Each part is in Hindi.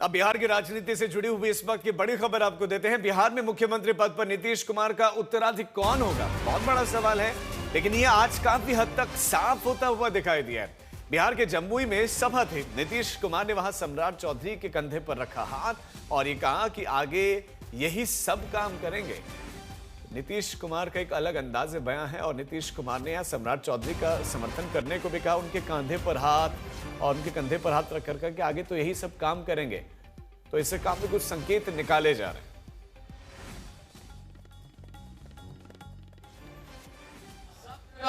अब बिहार की राजनीति से जुड़ी हुई इस वक्त की बड़ी खबर आपको देते हैं। बिहार में मुख्यमंत्री पद पर नीतीश कुमार का उत्तराधिकारी कौन होगा, बहुत बड़ा सवाल है, लेकिन यह आज काफी हद तक साफ होता हुआ दिखाई दिया है। बिहार के जमुई में सभा थी। नीतीश कुमार ने वहां सम्राट चौधरी के कंधे पर रखा हाथ और ये कहा कि आगे यही सब काम करेंगे। नीतीश कुमार का एक अलग अंदाज बयां है और नीतीश कुमार ने यहां सम्राट चौधरी का समर्थन करने को भी कहा। उनके कंधे पर हाथ और उनके कंधे पर हाथ रख कर के आगे तो यही सब काम करेंगे। तो इससे काफी कुछ संकेत निकाले जा रहे हैं।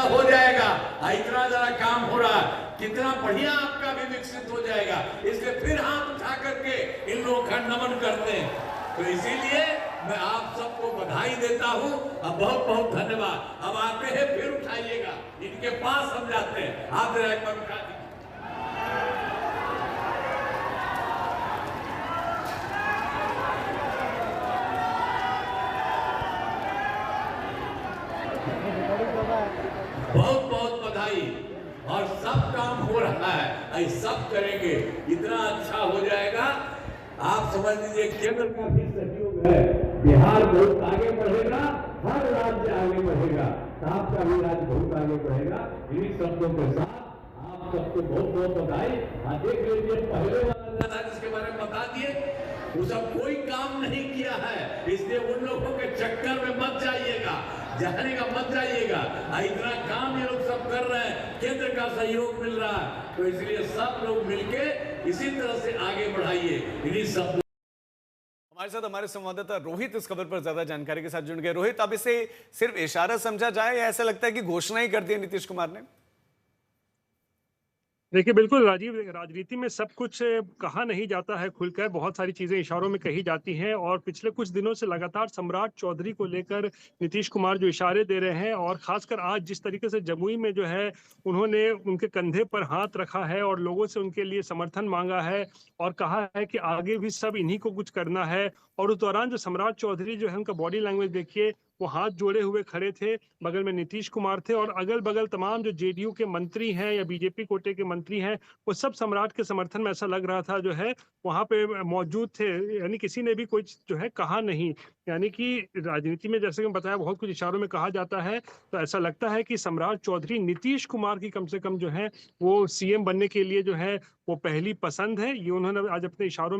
हो जाएगा, इतना जरा काम हो रहा है, कितना बढ़िया आपका भी विकसित हो जाएगा। इसलिए फिर हाथ उठा करके इन लोगों का नमन करते हैं। तो इसीलिए मैं आप सबको बधाई देता हूं और बहुत बहुत धन्यवाद। अब आते हैं फिर उठाइएगा, इनके पास हम जाते हैं। आप जरा एक बार उठा दीजिए। बहुत बहुत बधाई। और सब काम हो रहा है, सब करेंगे, इतना अच्छा हो जाएगा। आप समझ लीजिए केंद्र का भी सहयोग है, बिहार बहुत आगे बढ़ेगा, हर राज्य आगे बढ़ेगा, आपका भी राज्य बहुत आगे बढ़ेगा। इन्हीं शब्दों के साथ आप सबको बहुत बहुत बधाई। देख लीजिए पहले वाला था जिसके बारे में बता दिए, वो सब कोई काम नहीं किया है। इसलिए उन लोगों के चक्कर में मत जाइएगा, जाने का मत जाइएगा। इतना काम ये लोग सब कर रहे हैं, केंद्र का सहयोग मिल रहा है, तो इसलिए सब लोग मिलके इसी तरह से आगे बढ़ाइए। इन्हीं सब हमारे साथ हमारे संवाददाता रोहित इस खबर पर ज्यादा जानकारी के साथ जुड़ गए। रोहित, अब इसे सिर्फ इशारा समझा जाए या ऐसा लगता है कि घोषणा ही कर दी नीतीश कुमार ने? देखिए, बिल्कुल राजीव, राजनीति में सब कुछ कहा नहीं जाता है खुलकर, बहुत सारी चीज़ें इशारों में कही जाती हैं और पिछले कुछ दिनों से लगातार सम्राट चौधरी को लेकर नीतीश कुमार जो इशारे दे रहे हैं और ख़ासकर आज जिस तरीके से जमुई में जो है उन्होंने उनके कंधे पर हाथ रखा है और लोगों से उनके लिए समर्थन मांगा है और कहा है कि आगे भी सब इन्हीं को कुछ करना है। और उस दौरान जो सम्राट चौधरी जो है उनका बॉडी लैंग्वेज देखिए, वो हाथ जोड़े हुए खड़े थे, बगल में नीतीश कुमार थे और अगल-बगल तमाम जो जेडीयू के मंत्री हैं या बीजेपी कोटे के मंत्री हैं, वो सब सम्राट के समर्थन में ऐसा लग रहा था जो है वहाँ पे मौजूद थे। यानी किसी ने भी कुछ जो है कहा नहीं। यानी कि राजनीति में जैसे कि बताया बहुत कुछ इशारों में कहा जाता है, तो ऐसा लगता है कि सम्राट चौधरी नीतीश कुमार की कम से कम जो है वो सीएम बनने के लिए जो है वो पहली पसंद है। ये उन्होंने आज अपने इशारों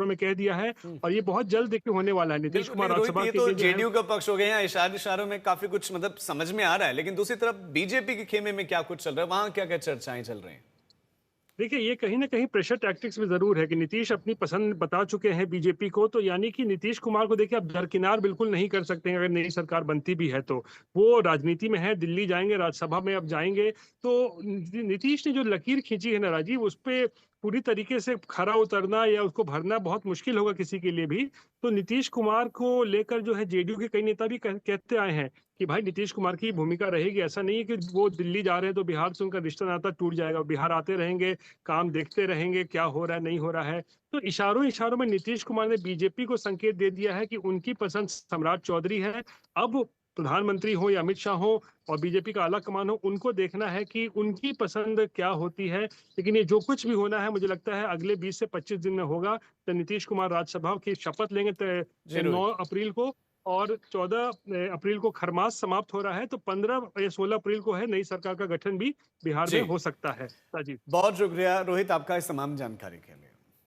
में कह दिया है और ये बहुत जल्द देखिए होने वाला है। नीतीश कुमार राज्यसभा ये के तो लिए जो है जेडीयू का पक्ष हो गया, यहाँ इशारों में काफी कुछ मतलब समझ में आ रहा है, लेकिन दूसरी तरफ बीजेपी के खेमे में क्या कुछ चल रहा है, वहां क्या क्या चर्चाएं चल रही हैं? देखिए, ये कहीं न कहीं प्रेशर टैक्टिक्स में ज़रूर है कि नीतीश अपनी पसंद बता चुके हैं बीजेपी को, तो यानी कि नीतीश कुमार को देखिए अब दरकिनार बिल्कुल नहीं कर सकते हैं अगर नई सरकार बनती भी है तो। वो राजनीति में है, दिल्ली जाएँगे, राज्यसभा में अब जाएँगे, तो नीतीश ने जो लकीर खींची है ना राजीव, उसपे पूरी तरीके से खरा उतरना या उसको भरना बहुत मुश्किल होगा किसी के लिए भी। तो नीतीश कुमार को लेकर जो है जेडीयू के कई नेता भी कहते आए हैं कि भाई नीतीश कुमार की भूमिका रहेगी। ऐसा नहीं है कि वो दिल्ली जा रहे हैं तो बिहार से उनका रिश्ता नाता टूट जाएगा। बिहार आते रहेंगे, काम देखते रहेंगे क्या हो रहा है, नहीं हो रहा है। तो इशारों-इशारों में नीतीश कुमार ने बीजेपी को संकेत दे दिया है कि उनकी पसंद सम्राट चौधरी है। अब प्रधानमंत्री हो या अमित शाह हो और बीजेपी का आला कमान हो, उनको देखना है कि उनकी पसंद क्या होती है। लेकिन ये जो कुछ भी होना है मुझे लगता है अगले 20 से 25 दिन में होगा। तो नीतीश कुमार राज्यसभा की शपथ लेंगे जी 9 रोहित। अप्रैल को और 14 अप्रैल को खरमास समाप्त हो रहा है, तो 15 या 16 अप्रैल को है नई सरकार का गठन भी बिहार में जी, हो सकता है। राजीव। बहुत शुक्रिया रोहित आपका इस तमाम जानकारी के लिए।